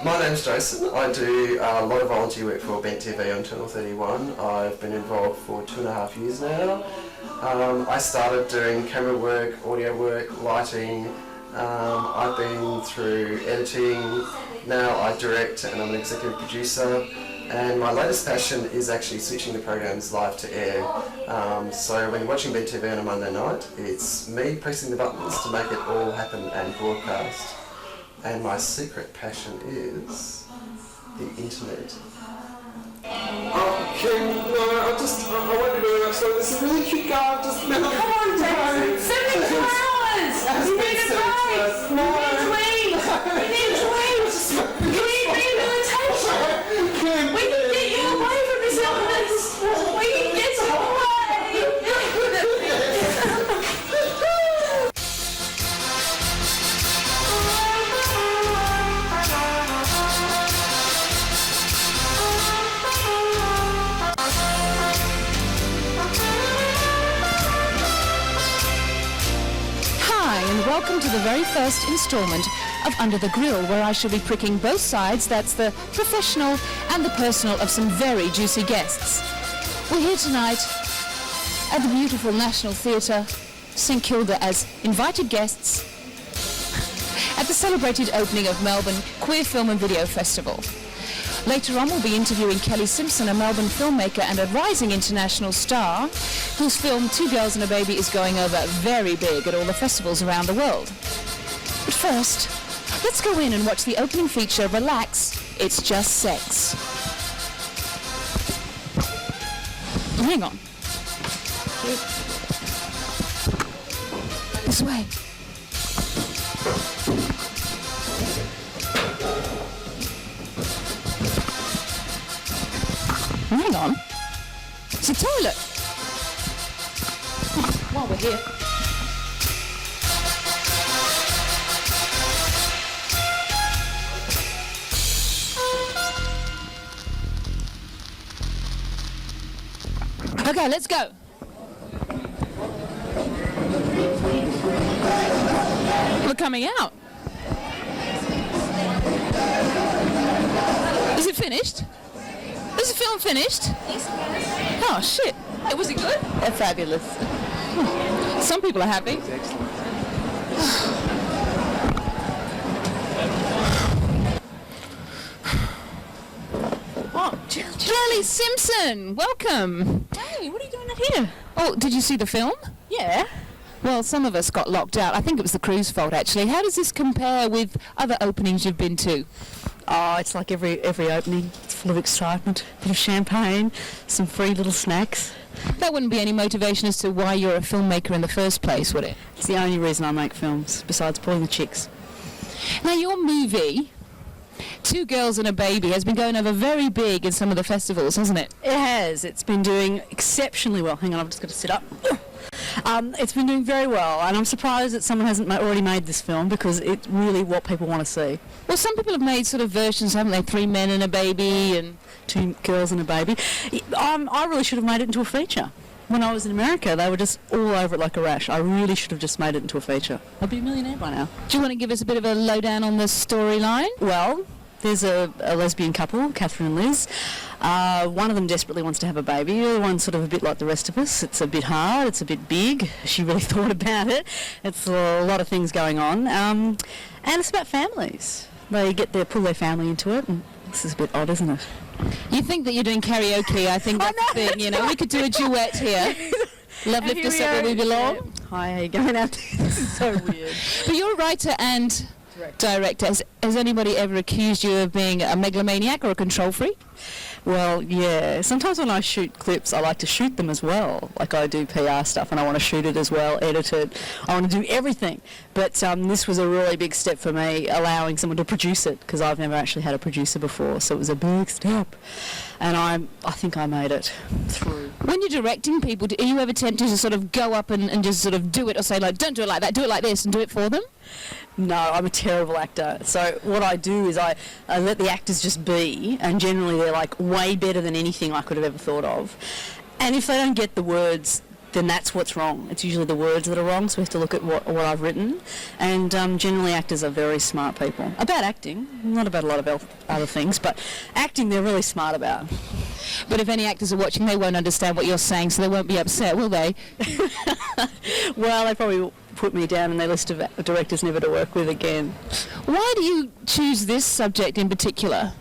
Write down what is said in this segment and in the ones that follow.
My name's Jason. I do a lot of volunteer work for Bent TV on Channel 31. I've been involved for 2.5 years now. I started doing camera work, audio work, lighting. I've been through editing. Now I direct and I'm an executive producer. And my latest passion is actually switching the programs live to air. So when you're watching Bent TV on a Monday night, it's me pressing the buttons to make it all happen and broadcast. And my secret passion is the internet. Kim, no, I won't be doing that. So this is really cute guy. Just come on, Jason. 72 hours. You need a break. You need to leave. You need rehabilitation. We can get you away from this illness. We can get you away. Welcome to the very first instalment of Under the Grill, where I shall be pricking both sides, that's the professional and the personal, of some very juicy guests. We're here tonight at the beautiful National Theatre, St Kilda, as invited guests at the celebrated opening of Melbourne Queer Film and Video Festival. Later on we'll be interviewing Kelli Simpson, a Melbourne filmmaker and a rising international star, whose film Two Girls and a Baby is going over very big at all the festivals around the world. But first, let's go in and watch the opening feature, Relax, It's Just Sex. Hang on. This way. Hang on. It's a toilet. While we're here. Okay, let's go. We're coming out. Is it finished? Is the film finished? Yes. Oh, shit. Was it good? Fabulous. Some people are happy. Oh, Kelli Simpson, welcome. Hey, what are you doing out here? Oh, did you see the film? Yeah. Well, some of us got locked out. I think it was the crew's fault, actually. How does this compare with other openings you've been to? Oh, it's like every opening. It's full of excitement, a bit of champagne, some free little snacks. That wouldn't be any motivation as to why you're a filmmaker in the first place, would it? It's the only reason I make films, besides pulling the chicks. Now, your movie, Two Girls and a Baby, has been going over very big in some of the festivals, hasn't it? It has. It's been doing exceptionally well. Hang on, I've just got to sit up. It's been doing very well, and I'm surprised that someone hasn't already made this film, because it's really what people want to see. Well, some people have made sort of versions, haven't they? 3 men and a baby and 2 girls and a baby. I really should have made it into a feature. When I was in America, they were just all over it like a rash. I really should have just made it into a feature. I'd be a millionaire by now. Do you want to give us a bit of a lowdown on the storyline? Well, there's a lesbian couple, Catherine and Liz. One of them desperately wants to have a baby. The other one's sort of a bit like the rest of us. It's a bit hard, it's a bit big. She really thought about it. It's a lot of things going on. And it's about families. They pull their family into it, and this is a bit odd, isn't it? You think that you're doing karaoke. I think that's the thing, you know. We could do a duet here. Love lift us up where we belong. Hi, how you going out there? This is so weird. But you're a writer and director. Has anybody ever accused you of being a megalomaniac or a control freak? Well, yeah. Sometimes when I shoot clips, I like to shoot them as well. Like I do PR stuff and I want to shoot it as well, edit it. I want to do everything. But this was a really big step for me, allowing someone to produce it, because I've never actually had a producer before. So it was a big step. And I think I made it through. When you're directing people, are you ever tempted to sort of go up and just sort of do it, or say, like, don't do it like that, do it like this, and do it for them? No, I'm a terrible actor. So what I do is I let the actors just be, and generally they're like way better than anything I could have ever thought of. And if they don't get the words, then that's what's wrong. It's usually the words that are wrong, so we have to look at what I've written. And generally actors are very smart people. About acting, not about a lot of other things, but acting they're really smart about. But if any actors are watching, they won't understand what you're saying, so they won't be upset, will they? Well, they probably put me down in their list of directors never to work with again. Why do you choose this subject in particular?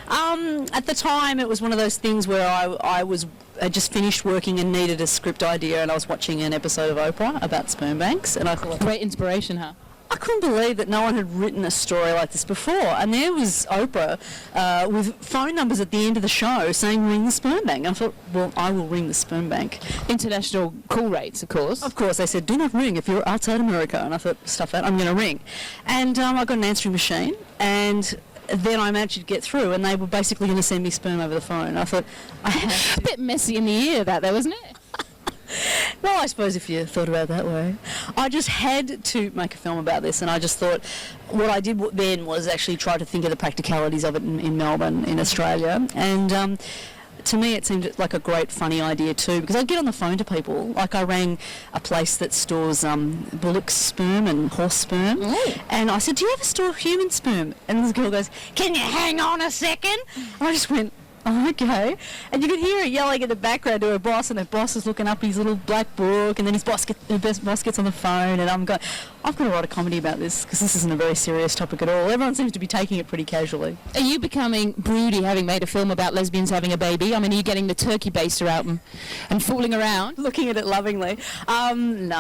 At the time, it was one of those things where I had just finished working and needed a script idea, and I was watching an episode of Oprah about sperm banks, and I thought, great inspiration, huh? I couldn't believe that no one had written a story like this before. And there was Oprah with phone numbers at the end of the show saying, ring the sperm bank. And I thought, well, I will ring the sperm bank. International call rates, of course. Of course, they said, do not ring if you're outside America. And I thought, stuff that, I'm going to ring. And I got an answering machine, and then I managed to get through, and they were basically going to send me sperm over the phone. I thought, I have to. A bit messy in the ear, that though, wasn't it? Well, I suppose if you thought about it that way. I just had to make a film about this, and I just thought what I did then was actually try to think of the practicalities of it in Melbourne, in Australia. And to me it seemed like a great funny idea too, because I'd get on the phone to people. Like I rang a place that stores bullock sperm and horse sperm. And I said, do you ever store human sperm? And this girl goes, can you hang on a second? And I just went, oh, okay. And you could hear her yelling in the background to her boss, and her boss is looking up his little black book, and then her boss gets on the phone, and I'm going, I've got to write a comedy about this, because this isn't a very serious topic at all. Everyone seems to be taking it pretty casually. Are you becoming broody, having made a film about lesbians having a baby? I mean, are you getting the turkey baster out and fooling around? Looking at it lovingly. No,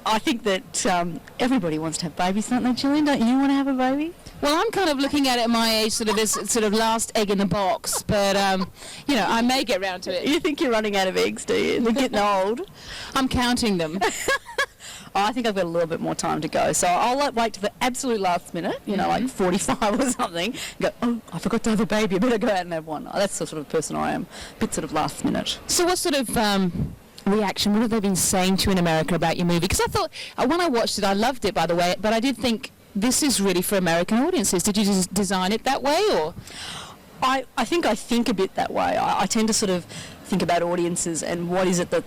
I think that everybody wants to have babies, don't they, Gillian? Don't you want to have a baby? Well, I'm kind of looking at it at my age, sort of this sort of last egg in the box, but, you know, I may get round to it. You think you're running out of eggs, do you? They're getting old. I'm counting them. I think I've got a little bit more time to go, so I'll wait to the absolute last minute, you know, like 45 or something, and go, oh, I forgot to have a baby, I better go out and have one. That's the sort of person I am, a bit sort of last minute. So what sort of reaction, what have they been saying to you in America about your movie? Because I thought, when I watched it, I loved it, by the way, but I did think, this is really for American audiences. Did you just design it that way, or? I think a bit that way. I tend to sort of think about audiences and what is it that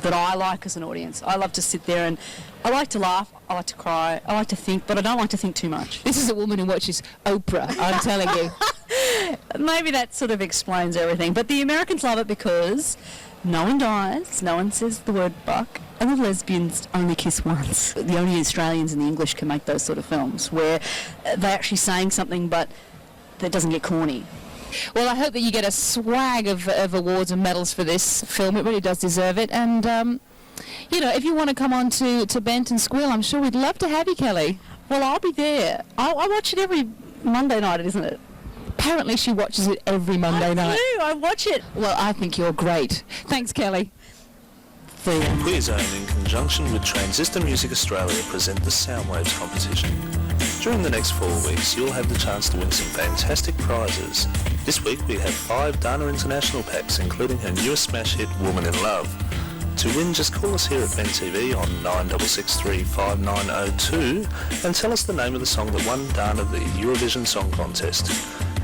I like as an audience. I love to sit there and I like to laugh, I like to cry, I like to think, but I don't like to think too much. This is a woman who watches Oprah, I'm telling you. Maybe that sort of explains everything. But the Americans love it because no one dies, no one says the word buck, and the lesbians only kiss once. The only Australians in the English can make those sort of films where they're actually saying something but that doesn't get corny. Well, I hope that you get a swag of awards and medals for this film. It really does deserve it. And, you know, if you want to come on to Bent and Squill, I'm sure we'd love to have you, Kelli. Well, I'll be there. I watch it every Monday night, isn't it? Apparently she watches it every Monday night. I do, I watch it. Well, I think you're great. Thanks, Kelli. Queer Zone, in conjunction with Transistor Music Australia, present the Soundwaves competition. During the next 4 weeks, you'll have the chance to win some fantastic prizes. This week we have 5 Dana International packs, including her newest smash hit, Woman in Love. To win, just call us here at Ben TV on 9663 5902 and tell us the name of the song that won Dana the Eurovision Song Contest.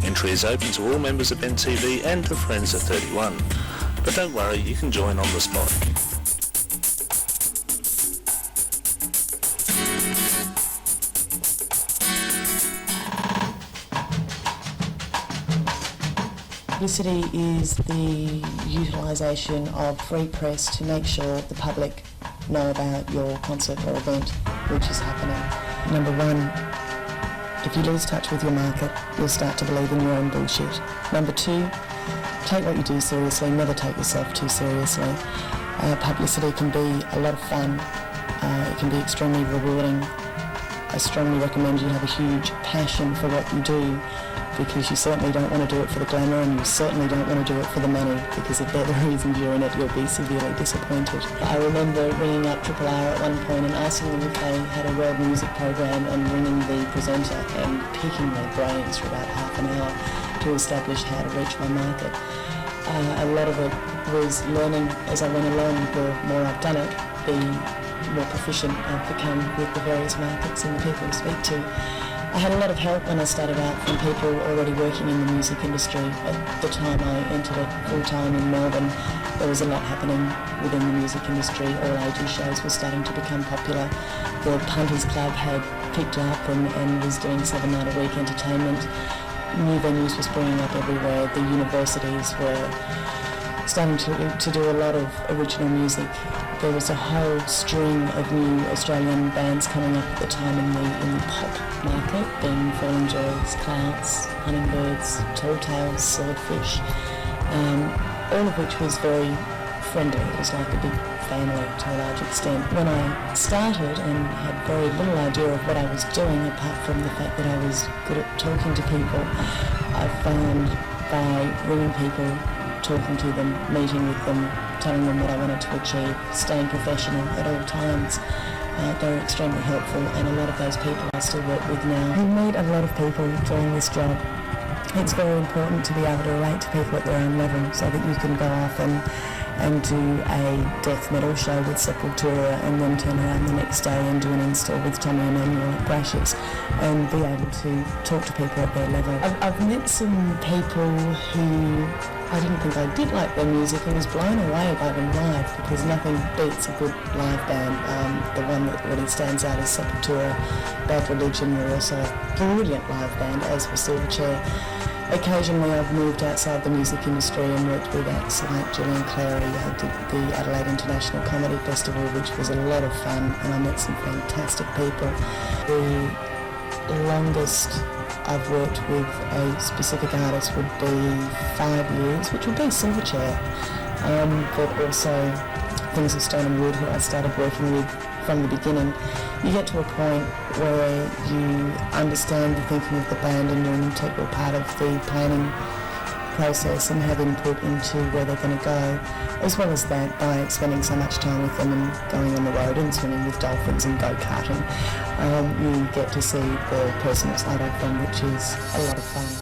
Entry is open to all members of Ben TV and to friends of 31. But don't worry, you can join on the spot. Publicity is the utilisation of free press to make sure the public know about your concert or event which is happening. Number one, if you lose touch with your market, you'll start to believe in your own bullshit. Number two, take what you do seriously, never take yourself too seriously. Publicity can be a lot of fun. It can be extremely rewarding. I strongly recommend you have a huge passion for what you do, because you certainly don't want to do it for the glamour, and you certainly don't want to do it for the money, because if they're the reasons you're in it, you'll be severely disappointed. I remember ringing up 5APR at one point and asking them if they had a world music program, and ringing the presenter and picking their brains for about half an hour to establish how to reach my market. A lot of it was learning as I went along. The more I've done it, the more proficient I've become with the various markets and the people I speak to. I had a lot of help when I started out from people already working in the music industry. At the time I entered it full-time in Melbourne, there was a lot happening within the music industry. All ages shows were starting to become popular. The Punters Club had picked up and was doing 7-night-a-week entertainment. New venues were springing up everywhere. The universities were starting to do a lot of original music. There was a whole string of new Australian bands coming up at the time in the pop market, being Fallen Joys, Clouds, Hummingbirds, Tall Tales, Swordfish, all of which was very friendly. It was like a big family to a large extent. When I started and had very little idea of what I was doing, apart from the fact that I was good at talking to people, I found by ringing people, talking to them, meeting with them, telling them what I wanted to achieve, staying professional at all times, they were extremely helpful, and a lot of those people I still work with now. You meet a lot of people doing this job. It's very important to be able to relate to people at their own level, so that you can go off and do a death metal show with Sepultura, and then turn around the next day and do an install with Tommy Emmanuel at Brashes, and be able to talk to people at their level. I've met some people who I didn't think I did like their music, and was blown away by them live, because nothing beats a good live band. The one that really stands out is Sepultura. Bad Religion were also a brilliant live band, as was Silverchair. Occasionally I've moved outside the music industry and worked with acts like Gillian. I did the Adelaide International Comedy Festival, which was a lot of fun, and I met some fantastic people. The longest I've worked with a specific artist would be 5 years, which would be Silverchair, but also Things of Stone and Wood, who I started working with from the beginning. You get to a point where you understand the thinking of the band, and you're an integral part of the planning process and have input into where they're going to go. As well as that, by spending so much time with them and going on the road and swimming with dolphins and go-karting, you get to see the personal side of them, which is a lot of fun.